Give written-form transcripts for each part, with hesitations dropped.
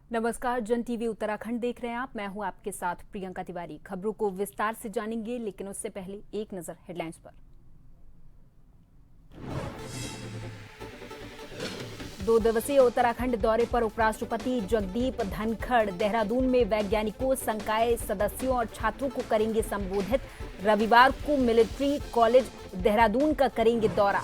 नमस्कार, जन टीवी उत्तराखंड देख रहे हैं आप। मैं हूं आपके साथ प्रियंका तिवारी। खबरों को विस्तार से जानेंगे, लेकिन उससे पहले एक नजर हेडलाइंस पर। 2 दिवसीय उत्तराखंड दौरे पर उपराष्ट्रपति जगदीप धनखड़ देहरादून में वैज्ञानिकों, संकाय सदस्यों और छात्रों को करेंगे संबोधित। रविवार को मिलिट्री कॉलेज देहरादून का करेंगे दौरा।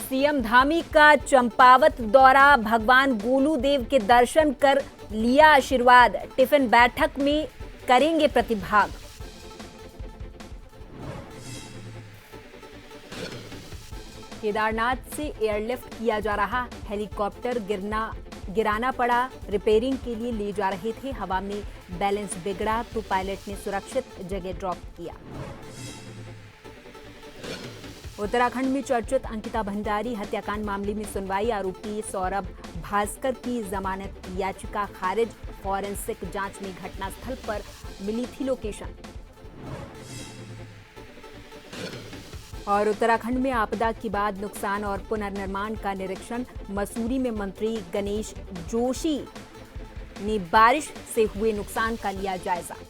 सीएम धामी का चंपावत दौरा, भगवान गोलू देव के दर्शन कर लिया आशीर्वाद। टिफिन बैठक में करेंगे प्रतिभाग। केदारनाथ से एयरलिफ्ट किया जा रहा हेलीकॉप्टर गिराना पड़ा। रिपेयरिंग के लिए ले जा रहे थे, हवा में बैलेंस बिगड़ा तो पायलट ने सुरक्षित जगह ड्रॉप किया। उत्तराखंड में चर्चित अंकिता भंडारी हत्याकांड मामले में सुनवाई। आरोपी सौरभ भास्कर की जमानत याचिका खारिज। फॉरेंसिक जांच में घटनास्थल पर मिली थी लोकेशन। और उत्तराखंड में आपदा के बाद नुकसान और पुनर्निर्माण का निरीक्षण। मसूरी में मंत्री गणेश जोशी ने बारिश से हुए नुकसान का लिया जायजा।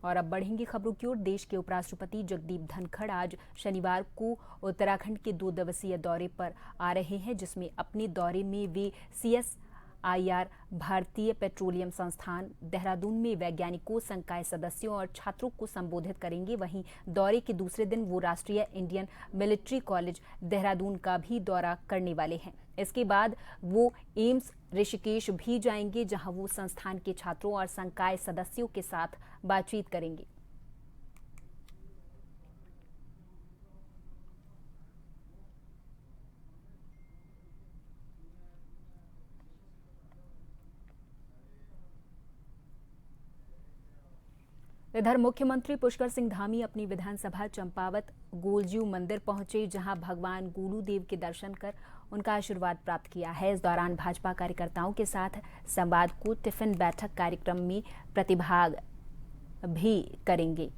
और अब बढ़ेंगे खबरों की ओर। देश के उपराष्ट्रपति जगदीप धनखड़ आज शनिवार को उत्तराखंड के 2 दिवसीय दौरे पर आ रहे हैं, जिसमें अपने दौरे में वे CSIR भारतीय पेट्रोलियम संस्थान देहरादून में वैज्ञानिकों, संकाय सदस्यों और छात्रों को संबोधित करेंगे। वहीं दौरे के दूसरे दिन वो राष्ट्रीय इंडियन मिलिट्री कॉलेज देहरादून का भी दौरा करने वाले हैं। इसके बाद वो एम्स ऋषिकेश भी जाएंगे, जहां वो संस्थान के छात्रों और संकाय सदस्यों के साथ बातचीत करेंगे। इधर मुख्यमंत्री पुष्कर सिंह धामी अपनी विधानसभा चंपावत गोलजू मंदिर पहुंचे, जहां भगवान गोलू देव के दर्शन कर उनका आशीर्वाद प्राप्त किया है। इस दौरान भाजपा कार्यकर्ताओं के साथ संवाद को टिफिन बैठक कार्यक्रम में प्रतिभाग भी करेंगे।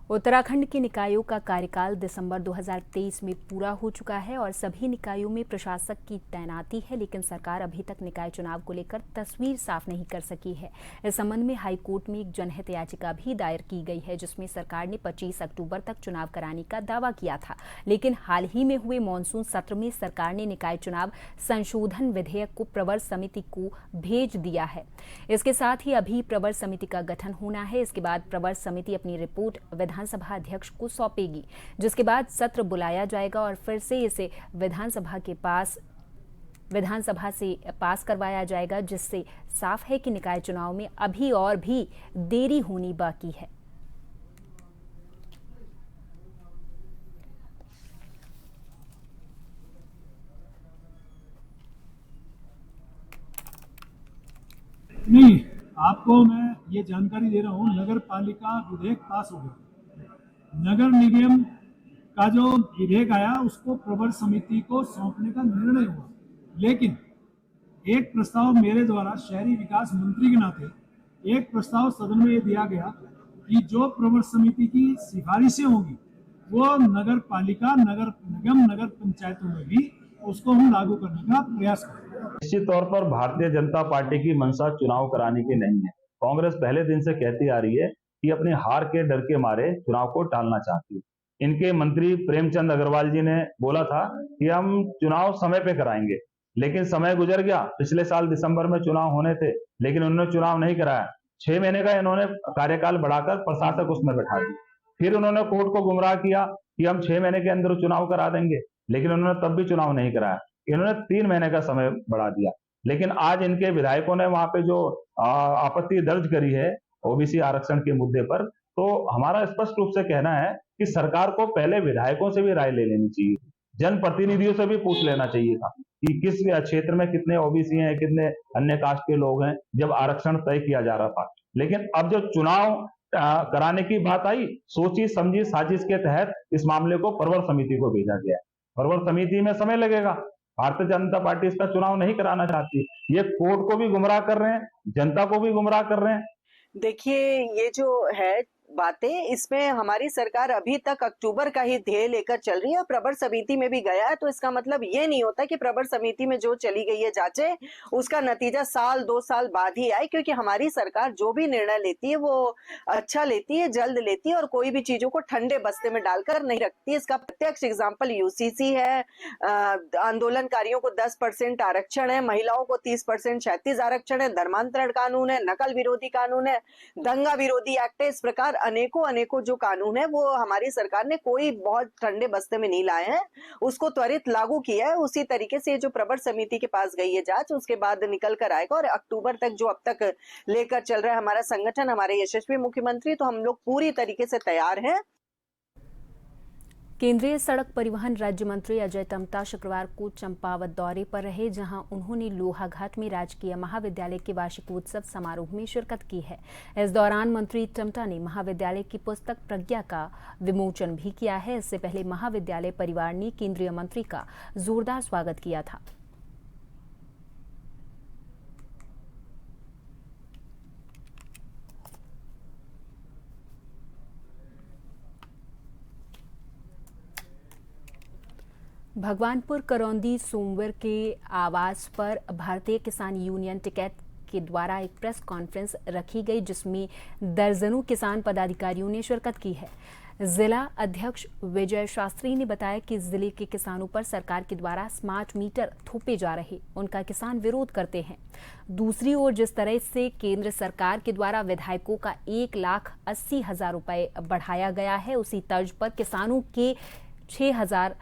उत्तराखंड के निकायों का कार्यकाल दिसंबर 2023 में पूरा हो चुका है और सभी निकायों में प्रशासक की तैनाती है, लेकिन सरकार अभी तक निकाय चुनाव को लेकर तस्वीर साफ नहीं कर सकी है। इस संबंध में हाईकोर्ट में एक जनहित याचिका भी दायर की गई है, जिसमें सरकार ने 25 अक्टूबर तक चुनाव कराने का दावा किया था, लेकिन हाल ही में हुए मानसून सत्र में सरकार ने निकाय चुनाव संशोधन विधेयक को प्रवर समिति को भेज दिया है। इसके साथ ही अभी प्रवर समिति का गठन होना है। इसके बाद प्रवर समिति अपनी रिपोर्ट विधानसभा अध्यक्ष को सौंपेगी, जिसके बाद सत्र बुलाया जाएगा और फिर से इसे विधानसभा से पास करवाया जाएगा, जिससे साफ है कि निकाय चुनाव में अभी और भी देरी होनी बाकी है। नहीं, आपको मैं ये जानकारी दे रहा हूँ, नगर पालिका विधेयक पास हो गया। नगर निगम का जो विधेयक आया उसको प्रवर समिति को सौंपने का निर्णय हुआ, लेकिन एक प्रस्ताव मेरे द्वारा शहरी विकास मंत्री के नाते एक प्रस्ताव सदन में ये दिया गया कि जो प्रवर समिति की सिफारिशें होंगी वो नगर पालिका, नगर निगम, नगर पंचायतों में भी उसको हम लागू करने का प्रयास करें। निश्चित तौर पर भारतीय जनता पार्टी की मंशा चुनाव कराने की नहीं है। कांग्रेस पहले दिन से कहती आ रही है कि अपने हार के डर के मारे चुनाव को टालना चाहती है। इनके मंत्री प्रेमचंद अग्रवाल जी ने बोला था कि हम चुनाव समय पे कराएंगे, लेकिन समय गुजर गया। पिछले साल दिसंबर में चुनाव होने थे, लेकिन उन्होंने चुनाव नहीं कराया। 6 महीने का इन्होंने कार्यकाल बढ़ाकर प्रशासक उसमें बैठा दिया। फिर उन्होंने कोर्ट को गुमराह किया कि हम 6 महीने के अंदर चुनाव करा देंगे, लेकिन उन्होंने तब भी चुनाव नहीं कराया। इन्होंने 3 महीने का समय बढ़ा दिया। लेकिन आज इनके विधायकों ने वहां पे जो आपत्ति दर्ज करी है ओबीसी आरक्षण के मुद्दे पर, तो हमारा स्पष्ट रूप से कहना है कि सरकार को पहले विधायकों से भी राय ले लेनी चाहिए, जनप्रतिनिधियों से भी पूछ लेना चाहिए था कि किस क्षेत्र में कितने ओबीसी हैं, कितने अन्य कास्ट के लोग हैं, जब आरक्षण तय किया जा रहा था। लेकिन अब जो चुनाव कराने की बात आई, सोची समझी साजिश के तहत इस मामले को प्रवर समिति को भेजा गया है। प्रवर समिति में समय लगेगा। भारतीय जनता पार्टी इसका चुनाव नहीं कराना चाहती। ये कोर्ट को भी गुमराह कर रहे हैं, जनता को भी गुमराह कर रहे हैं। देखिए, ये जो है बातें, इसमें हमारी सरकार अभी तक अक्टूबर का ही ध्येय लेकर चल रही है। प्रवर समिति में भी गया है, तो इसका मतलब ये नहीं होता कि प्रवर समिति में जो चली गई है जांचें, उसका नतीजा साल 2 साल बाद ही आए, क्योंकि हमारी सरकार जो भी निर्णय लेती है वो अच्छा लेती है, जल्द लेती है और कोई भी चीजों को ठंडे बस्ते में डालकर नहीं रखती है। इसका प्रत्यक्ष एग्जाम्पल यूसीसी है। आंदोलनकारियों को 10% आरक्षण है, महिलाओं को 30% 36 आरक्षण है, धर्मांतरण कानून है, नकल विरोधी कानून है, दंगा विरोधी एक्ट है। इस प्रकार अनेकों जो कानून है वो हमारी सरकार ने कोई बहुत ठंडे बस्ते में नहीं लाए हैं, उसको त्वरित लागू किया है। उसी तरीके से जो प्रवर समिति के पास गई है जांच, उसके बाद निकल कर आएगा। और अक्टूबर तक जो अब तक लेकर चल रहा है हमारा संगठन, हमारे यशस्वी मुख्यमंत्री, तो हम लोग पूरी तरीके से तैयार हैं। केंद्रीय सड़क परिवहन राज्य मंत्री अजय टम्टा शुक्रवार को चंपावत दौरे पर रहे, जहां उन्होंने लोहाघाट में राजकीय महाविद्यालय के वार्षिकोत्सव समारोह में शिरकत की है। इस दौरान मंत्री टम्टा ने महाविद्यालय की पुस्तक प्रज्ञा का विमोचन भी किया है। इससे पहले महाविद्यालय परिवार ने केंद्रीय मंत्री का जोरदार स्वागत किया था। भगवानपुर करौंदी सोमवार के आवास पर भारतीय किसान यूनियन टिकैत के द्वारा एक प्रेस कॉन्फ्रेंस रखी गई, जिसमें दर्जनों किसान पदाधिकारियों ने शिरकत की है। जिला अध्यक्ष विजय शास्त्री ने बताया कि जिले के किसानों पर सरकार के द्वारा स्मार्ट मीटर थोपे जा रहे, उनका किसान विरोध करते हैं। दूसरी ओर जिस तरह से केंद्र सरकार के द्वारा विधायकों का 1,80,000 रुपए बढ़ाया गया है, उसी तर्ज पर किसानों के 6,000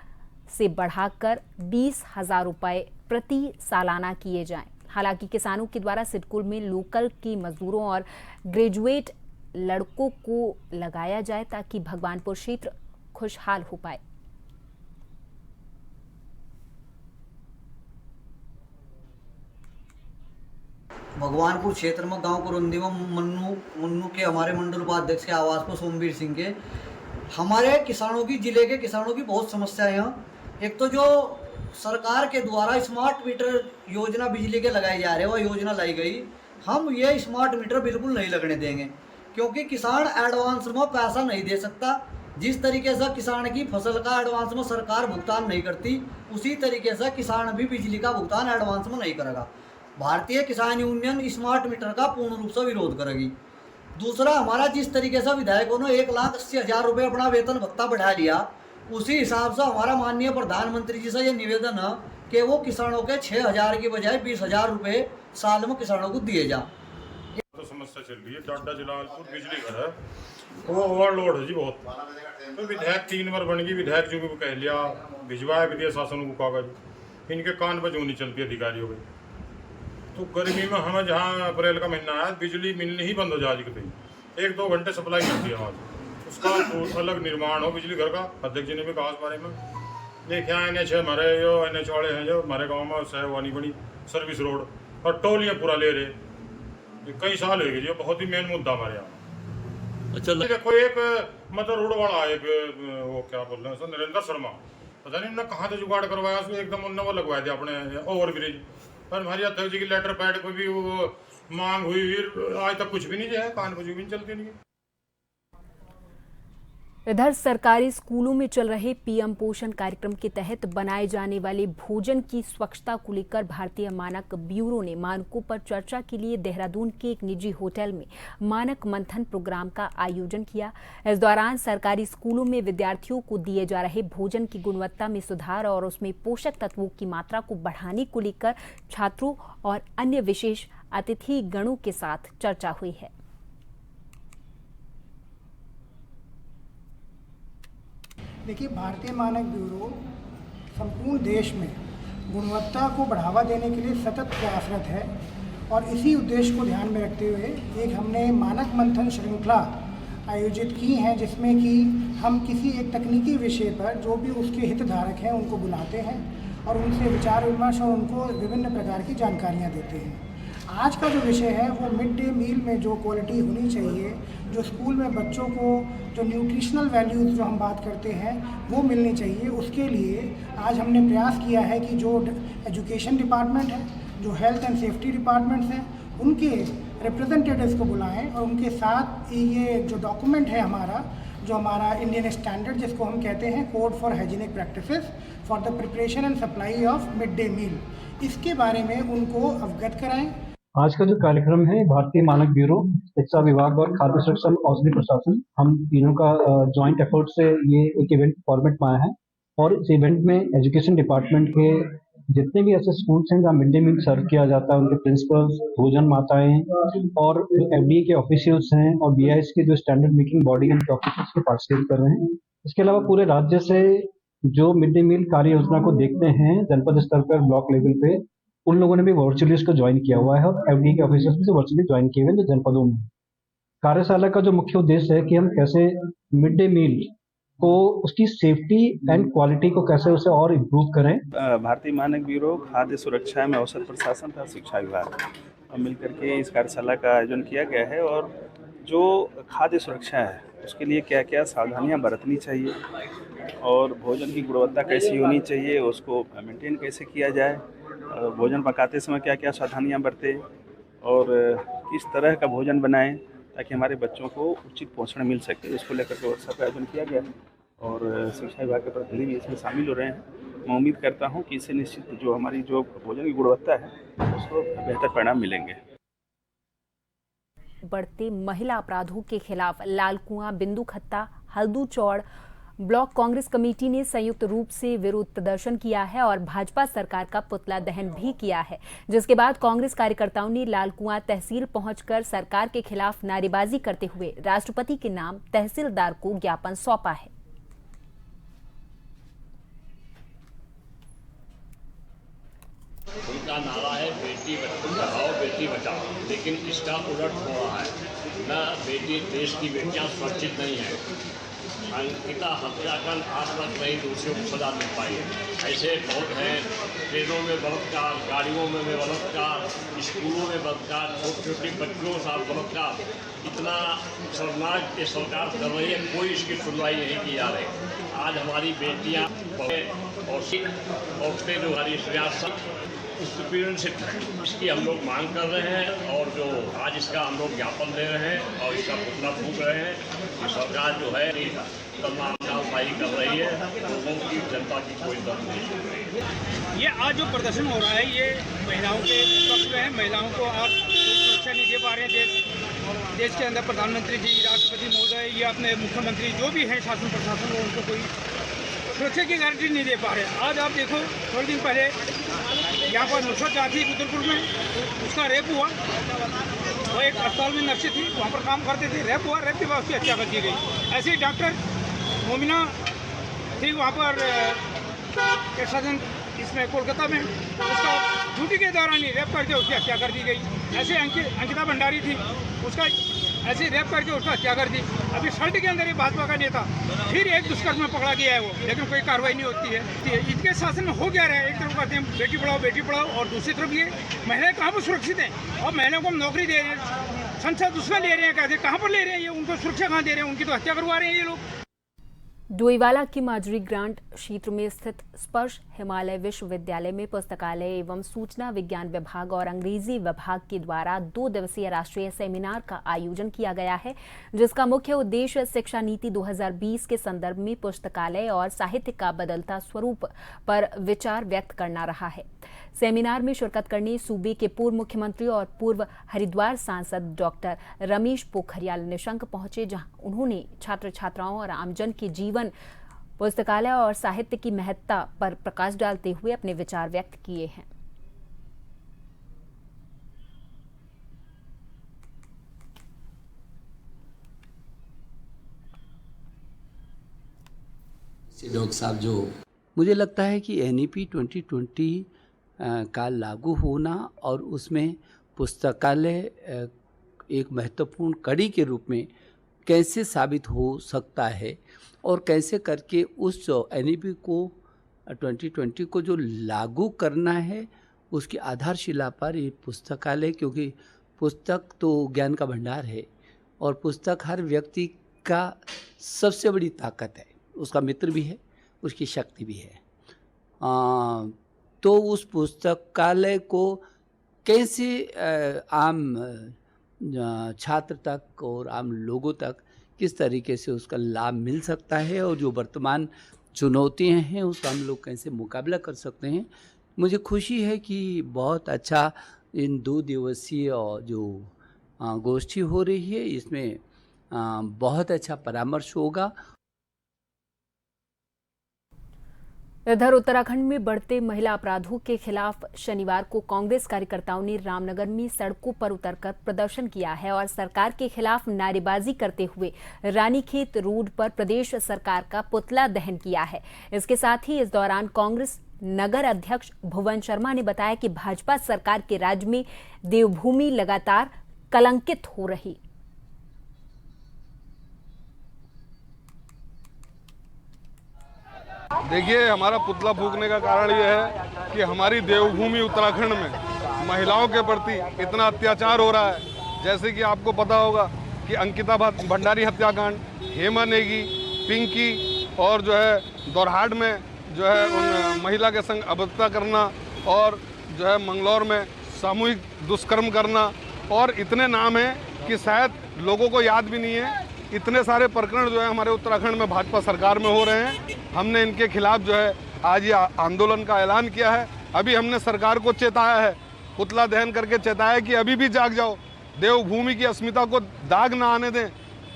से बढ़ाकर 20,000 रुपए प्रति सालाना किए जाएं। हालांकि किसानों के द्वारा सिडकुल में लोकल की मजदूरों और ग्रेजुएट लड़कों को लगाया जाए, ताकि भगवानपुर क्षेत्र खुशहाल हो पाए। भगवानपुर क्षेत्र में गांव करौंदी में मुन्नू के हमारे मंडल उपाध्यक्ष के आवास पर सोमवीर सिंह के हमारे किसानों की, जिले के किसानों की बहुत समस्या है यहाँ। एक तो जो सरकार के द्वारा स्मार्ट मीटर योजना बिजली के लगाए जा रहे हैं, वो योजना लाई गई, हम ये स्मार्ट मीटर बिल्कुल नहीं लगने देंगे, क्योंकि किसान एडवांस में पैसा नहीं दे सकता। जिस तरीके से किसान की फसल का एडवांस में सरकार भुगतान नहीं करती, उसी तरीके से किसान भी बिजली का भुगतान एडवांस में नहीं करेगा। भारतीय किसान यूनियन स्मार्ट मीटर का पूर्ण रूप से विरोध करेगी। दूसरा, हमारा जिस तरीके से विधायकों ने 1,80,000 रुपये अपना वेतन भत्ता बढ़ा लिया, उसी हिसाब से हमारा माननीय प्रधानमंत्री जी से ये निवेदन है कि वो किसानों के 6,000 की बजाय 20,000 रुपये साल में किसानों को दिए जाए। तो समस्या चल रही है, टाटा जलालपुर बिजली घर है, वो ओवरलोड है जी बहुत। तो विधायक 3 बार बन गई, विधायक जो भी कह लिया, भिजवाया भी दिया शासन को कागज, इनके कान पर जो नहीं चलती अधिकारियों के। तो गर्मी में हमें जहाँ अप्रैल का महीना आया, बिजली मिलनी ही बंद हो जाएगी, कहीं 1-2 घंटे सप्लाई करती है वहाँ, उसका अलग निर्माण हो बिजली घर का। अध्यक्ष जी ने भी कहा इस बारे में। देखिए NH हमारे जो NH वाले हैं, जो हमारे गांव में सहवानी बनी सर्विस रोड और टोलियाँ पूरा ले रहे, ये कई साल हो गए, ये बहुत ही मेन मुद्दा हमारे यहाँ। अच्छा, देखो एक मतलब रोड वाला, एक वो क्या बोल रहे हैं नरेंद्र शर्मा, पता नहीं उन्होंने कहाँ से जुगाड़ करवाया, उसको एकदम उन्होंने वो लगवाए थे अपने ओवर ब्रिज पर। हमारी अध्यक्ष जी की लेटर पैड को भी वो मांग हुई, आज तक कुछ भी नहीं है, कान बजू भी नहीं चलती नहीं। इधर सरकारी स्कूलों में चल रहे पीएम पोषण कार्यक्रम के तहत बनाए जाने वाले भोजन की स्वच्छता को लेकर भारतीय मानक ब्यूरो ने मानकों पर चर्चा के लिए देहरादून के एक निजी होटल में मानक मंथन प्रोग्राम का आयोजन किया। इस दौरान सरकारी स्कूलों में विद्यार्थियों को दिए जा रहे भोजन की गुणवत्ता में सुधार और उसमें पोषक तत्वों की मात्रा को बढ़ाने को लेकर छात्रों और अन्य विशेष अतिथि गणों के साथ चर्चा हुई है। देखिए, भारतीय मानक ब्यूरो संपूर्ण देश में गुणवत्ता को बढ़ावा देने के लिए सतत प्रयासरत है और इसी उद्देश्य को ध्यान में रखते हुए एक हमने मानक मंथन श्रृंखला आयोजित की हैं, जिसमें कि हम किसी एक तकनीकी विषय पर जो भी उसके हितधारक हैं उनको बुलाते हैं और उनसे विचार विमर्श और उनको विभिन्न प्रकार की जानकारियाँ देते हैं। आज का जो विषय है वो मिड डे मील में जो क्वालिटी होनी चाहिए, जो स्कूल में बच्चों को जो न्यूट्रिशनल वैल्यूज़ जो हम बात करते हैं वो मिलनी चाहिए, उसके लिए आज हमने प्रयास किया है कि जो एजुकेशन डिपार्टमेंट है, जो हेल्थ एंड सेफ्टी डिपार्टमेंट्स हैं, उनके रिप्रेजेंटेटिव्स को बुलाएं और उनके साथ ये जो डॉक्यूमेंट है जो हमारा इंडियन स्टैंडर्ड जिसको हम कहते हैं code for hygienic practices for the preparation and supply of mid day meal, इसके बारे में उनको अवगत कराएं। आज का जो कार्यक्रम है भारतीय मानक ब्यूरो, शिक्षा विभाग और खाद्य सुरक्षा औषधि प्रशासन, हम तीनों का जॉइंट एफर्ट से ये एक इवेंट फॉर्मेट में आया है और इस इवेंट में एजुकेशन डिपार्टमेंट के जितने भी ऐसे स्कूल्स हैं जहाँ मिड डे मील सर्व किया जाता है, उनके प्रिंसिपल्स, भोजन माताएं और एफडीए के ऑफिशियल्स हैं और बीआईएस के जो स्टैंडर्ड मेकिंग बॉडी है उनके ऑफिसर्स के पार्टिसिपेट कर रहे हैं। इसके अलावा पूरे राज्य से जो मिड डे मील कार्य योजना को देखते हैं जनपद स्तर पर, ब्लॉक लेवल पे, उन लोगों ने भी वर्चुअली इसको ज्वाइन किया हुआ है और एफडीए के ऑफिसर्स भी वर्चुअली ज्वाइन किए हुए हैं जो जनपदों में। कार्यशाला का जो मुख्य उद्देश्य है कि हम कैसे मिड डे मील को, उसकी सेफ्टी एंड क्वालिटी को कैसे उसे और इम्प्रूव करें। भारतीय मानक ब्यूरो, खाद्य सुरक्षा में औषध प्रशासन तथा शिक्षा विभाग और मिलकर के इस कार्यशाला का आयोजन किया गया है और जो खाद्य सुरक्षा है उसके लिए क्या क्या सावधानियां बरतनी चाहिए और भोजन की गुणवत्ता कैसी होनी चाहिए, उसको मेंटेन कैसे किया जाए, भोजन पकाते समय क्या क्या सावधानियां बरतें और किस तरह का भोजन बनाएं ताकि हमारे बच्चों को उचित पोषण मिल सके, इसको लेकर के वर्कशॉप का आयोजन किया गया है और शिक्षा विभाग के प्रतिनिधि भी इसमें शामिल हो रहे हैं। मैं उम्मीद करता हूं कि इससे निश्चित जो हमारी जो भोजन की गुणवत्ता है उसको बेहतर परिणाम मिलेंगे। बढ़ते महिला अपराधों के खिलाफ लालकुआं, बिंदुखत्ता, हल्दूचौड़ ब्लॉक कांग्रेस कमेटी ने संयुक्त रूप से विरोध प्रदर्शन किया है और भाजपा सरकार का पुतला दहन भी किया है, जिसके बाद कांग्रेस कार्यकर्ताओं ने लालकुआं तहसील पहुंचकर सरकार के खिलाफ नारेबाजी करते हुए राष्ट्रपति के नाम तहसीलदार को ज्ञापन सौंपा है। उनका नारा है बेटी पढ़ाओ बेटी बचाओ, लेकिन इसका उलट हो रहा है। न बेटी, देश की बेटियां सुरक्षित नहीं है। अंकिता हत्याकांड आज तक कई दोषियों को सजा मिल पाई है। ऐसे बहुत हैं, ट्रेनों में बलात्कार, गाड़ियों में बलात्कार, स्कूलों में बलात्कार, छोटे छोटे बच्चों के साथ बलात्कार, इतना शर्मनाक ये सरकार कर रही है, कोई इसकी सुनवाई नहीं की जा रही। आज हमारी बेटियां और औरतें जो हमारी सियासत उत्पीड़न से इसकी हम लोग मांग कर रहे हैं और जो आज इसका हम लोग ज्ञापन दे रहे हैं और इसका पुतला फूंक रहे हैं कि सरकार जो है उपाय कर रही है, लोगों की, जनता की कोई दर्द नहीं सुन रही है। ये आज जो प्रदर्शन हो रहा है ये महिलाओं के पक्ष में है। महिलाओं को आज सुरक्षा नहीं दे पा रहे हैं। देश के अंदर प्रधानमंत्री जी, राष्ट्रपति महोदय या अपने मुख्यमंत्री जो भी हैं शासन प्रशासन, वो उनको कोई सुरक्षा की गारंटी नहीं दे पा रहे। आज आप देखो, थोड़े दिन पहले यहाँ पर नुसरत जाती उदयपुर में, उसका रेप हुआ। वो एक अस्पताल में नर्स थी, वहाँ पर काम करते थे, रेप हुआ, रेप के बाद उसकी हत्या कर दी गई। ऐसे ही डॉक्टर मोमिना थी, वहाँ पर एक सदन इसमें कोलकाता में, उसका ड्यूटी के दौरान ही रेप करके उसकी हत्या कर दी गई। ऐसे अंकिता भंडारी थी, उसका ऐसे रेप करके उसका हत्या कर दी। अभी शर्ट के अंदर ही भाजपा का नेता फिर एक दुष्कर्म में पकड़ा गया है वो, लेकिन कोई कार्रवाई नहीं होती है। इनके शासन में हो क्या रहा है? एक तरफ कहते हैं बेटी पढ़ाओ और दूसरी तरफ ये महिलाएं कहाँ पर सुरक्षित हैं और महिलाओं को हम नौकरी दे रहे हैं, संसद उसमें ले रहे हैं, कहते कहाँ पर ले रहे हैं ये, उनको सुरक्षा कहाँ दे रहे हैं? उनकी तो हत्या करवा रहे हैं ये लोग। डोईवाला के माजरी ग्रांट क्षेत्र में स्थित स्पर्श हिमालय विश्वविद्यालय में पुस्तकालय एवं सूचना विज्ञान विभाग और अंग्रेजी विभाग के द्वारा 2 दिवसीय राष्ट्रीय सेमिनार का आयोजन किया गया है, जिसका मुख्य उद्देश्य शिक्षा नीति 2020 के संदर्भ में पुस्तकालय और साहित्य का बदलता स्वरूप पर विचार व्यक्त करना रहा है। सेमिनार में शिरकत करने सूबे के पूर्व मुख्यमंत्री और पूर्व हरिद्वार सांसद डॉक्टर रमेश पोखरियाल निशंक पहुंचे, जहां उन्होंने छात्र छात्राओं और आमजन के जीवन, पुस्तकालय और साहित्य की महत्ता पर प्रकाश डालते हुए अपने विचार व्यक्त किए हैं। डॉक्टर साहब जो मुझे लगता है कि NEP 2020 का लागू होना और उसमें पुस्तकालय एक महत्वपूर्ण कड़ी के रूप में कैसे साबित हो सकता है और कैसे करके उस NEP को 2020 को जो लागू करना है उसकी आधारशिला पर ये पुस्तकालय, क्योंकि पुस्तक तो ज्ञान का भंडार है और पुस्तक हर व्यक्ति का सबसे बड़ी ताकत है, उसका मित्र भी है, उसकी शक्ति भी है। तो उस पुस्तकालय को कैसे आम छात्र तक और आम लोगों तक किस तरीके से उसका लाभ मिल सकता है और जो वर्तमान चुनौतियां हैं उसका हम लोग कैसे मुकाबला कर सकते हैं। मुझे खुशी है कि बहुत अच्छा इन 2 दिवसीय जो गोष्ठी हो रही है इसमें बहुत अच्छा परामर्श होगा। इधर उत्तराखंड में बढ़ते महिला अपराधों के खिलाफ शनिवार को कांग्रेस कार्यकर्ताओं ने रामनगर में सड़कों पर उतरकर प्रदर्शन किया है और सरकार के खिलाफ नारेबाजी करते हुए रानीखेत रोड पर प्रदेश सरकार का पुतला दहन किया है। इसके साथ ही इस दौरान कांग्रेस नगर अध्यक्ष भुवन शर्मा ने बताया कि भाजपा सरकार के राज्य में देवभूमि लगातार कलंकित हो रही। देखिए, हमारा पुतला फूंकने का कारण यह है कि हमारी देवभूमि उत्तराखंड में महिलाओं के प्रति इतना अत्याचार हो रहा है। जैसे कि आपको पता होगा कि अंकिता भंडारी हत्याकांड, हेमा नेगी, पिंकी और जो है दोरहाट में जो है उन महिला के संग अभद्रता करना और जो है मंगलौर में सामूहिक दुष्कर्म करना और इतने नाम हैं कि शायद लोगों को याद भी नहीं है। इतने सारे प्रकरण जो है हमारे उत्तराखंड में भाजपा सरकार में हो रहे हैं। हमने इनके खिलाफ जो है आज ये आंदोलन का ऐलान किया है। अभी हमने सरकार को चेताया है, पुतला दहन करके चेताया है कि अभी भी जाग जाओ, देवभूमि की अस्मिता को दाग ना आने दें।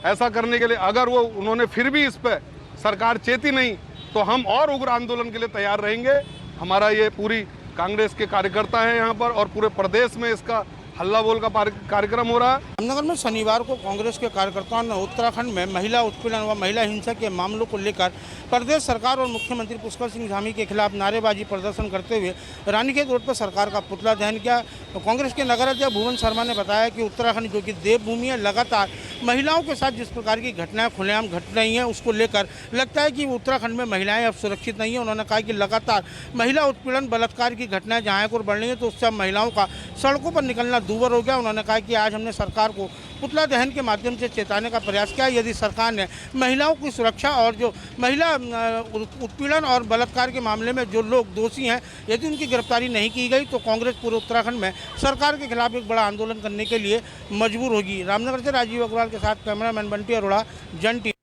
ऐसा करने के लिए अगर उन्होंने फिर भी इस पर सरकार चेती नहीं तो हम और उग्र आंदोलन के लिए तैयार रहेंगे। हमारा ये पूरी कांग्रेस के कार्यकर्ता हैं यहाँ पर और पूरे प्रदेश में इसका हल्ला बोल का कार्यक्रम हो रहा है। रामनगर में शनिवार को कांग्रेस के कार्यकर्ताओं ने उत्तराखंड में महिला उत्पीड़न व महिला हिंसा के मामलों को लेकर प्रदेश सरकार और मुख्यमंत्री पुष्कर सिंह धामी के खिलाफ नारेबाजी प्रदर्शन करते हुए रानीखेत रोड पर सरकार का पुतला दहन किया। तो कांग्रेस के नगर अध्यक्ष भुवन शर्मा ने बताया कि उत्तराखंड जो कि देवभूमि है, लगातार महिलाओं के साथ जिस प्रकार की घटनाएं खुलेआम घट रही हैं उसको लेकर लगता है कि उत्तराखंड में महिलाएं अब सुरक्षित नहीं है। उन्होंने कहा कि लगातार महिला उत्पीड़न बलात्कार की घटनाएं जहाँ को बढ़ रही हैं तो उससे महिलाओं का सड़कों पर निकलना दूभर हो गया। उन्होंने कहा कि आज हमने सरकार को पुतला दहन के माध्यम से चेताने का प्रयास किया। यदि सरकार ने महिलाओं की सुरक्षा और जो महिला उत्पीड़न और बलात्कार के मामले में जो लोग दोषी हैं यदि उनकी गिरफ्तारी नहीं की गई तो कांग्रेस पूरे उत्तराखंड में सरकार के खिलाफ एक बड़ा आंदोलन करने के लिए मजबूर होगी। रामनगर से राजीव अग्रवाल के साथ कैमरामैन बंटी अरोड़ा, जन टीवी।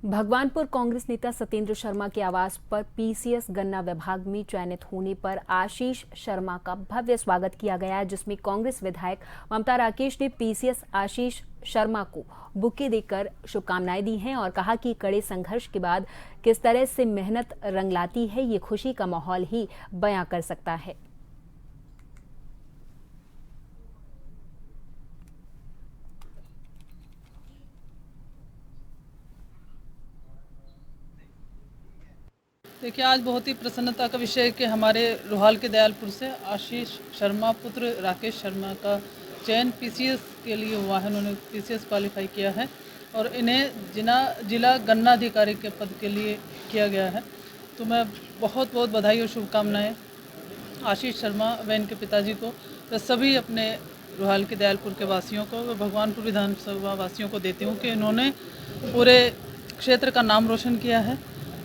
भगवानपुर कांग्रेस नेता सत्येंद्र शर्मा के आवास पर PCS गन्ना विभाग में चयनित होने पर आशीष शर्मा का भव्य स्वागत किया गया, जिसमें कांग्रेस विधायक ममता राकेश ने PCS आशीष शर्मा को बुके देकर शुभकामनाएं दी हैं और कहा कि कड़े संघर्ष के बाद किस तरह से मेहनत रंग लाती है, ये खुशी का माहौल ही बयां कर सकता है। देखिए, आज बहुत ही प्रसन्नता का विषय है कि हमारे रोहाल के दयालपुर से आशीष शर्मा पुत्र राकेश शर्मा का चयन PCS के लिए हुआ है। उन्होंने PCS क्वालिफाई किया है और इन्हें जिला गन्ना अधिकारी के पद के लिए किया गया है। तो मैं बहुत बहुत बधाई और शुभकामनाएं आशीष शर्मा व इनके पिताजी को व सभी अपने रोहाल के दयालपुर के वासियों को व भगवानपुर विधानसभा वासियों को देती हूँ कि इन्होंने पूरे क्षेत्र का नाम रोशन किया है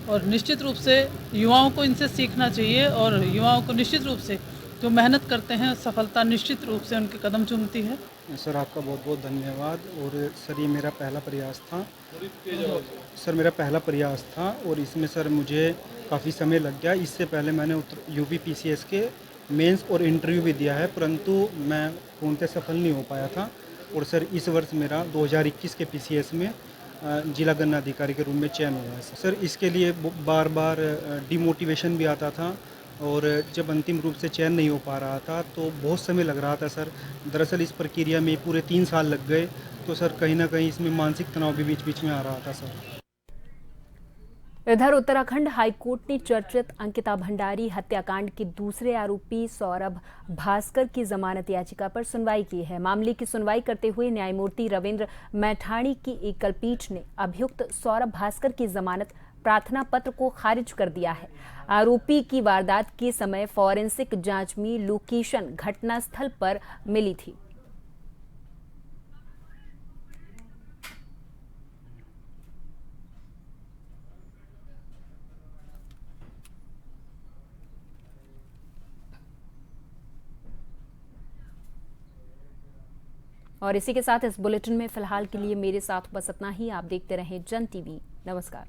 और निश्चित रूप से युवाओं को इनसे सीखना चाहिए और युवाओं को निश्चित रूप से जो मेहनत करते हैं सफलता निश्चित रूप से उनके कदम चूमती है। सर, आपका बहुत बहुत धन्यवाद। और सर, ये मेरा पहला प्रयास था। सर, मेरा पहला प्रयास था और इसमें सर मुझे काफ़ी समय लग गया। इससे पहले मैंने UP PCS के मेंस और इंटरव्यू भी दिया है, परंतु मैं पूर्णतः सफल नहीं हो पाया था। और सर, इस वर्ष मेरा 2021 के PCS में जिला गन्ना अधिकारी के रूप में चयन हुआ है। सर, इसके लिए बार बार डिमोटिवेशन भी आता था और जब अंतिम रूप से चयन नहीं हो पा रहा था तो बहुत समय लग रहा था सर। दरअसल इस प्रक्रिया में पूरे 3 साल लग गए। तो सर, कहीं ना कहीं इसमें मानसिक तनाव भी बीच बीच में आ रहा था सर। इधर उत्तराखंड हाईकोर्ट ने चर्चित अंकिता भंडारी हत्याकांड के दूसरे आरोपी सौरभ भास्कर की जमानत याचिका पर सुनवाई की है। मामले की सुनवाई करते हुए न्यायमूर्ति रविंद्र मैठाणी की एकल पीठ ने अभियुक्त सौरभ भास्कर की जमानत प्रार्थना पत्र को खारिज कर दिया है। आरोपी की वारदात के समय फॉरेंसिक जांच में लोकेशन घटनास्थल पर मिली थी। और इसी के साथ इस बुलेटिन में फिलहाल के लिए मेरे साथ बस इतना ही। आप देखते रहें जन टीवी। नमस्कार।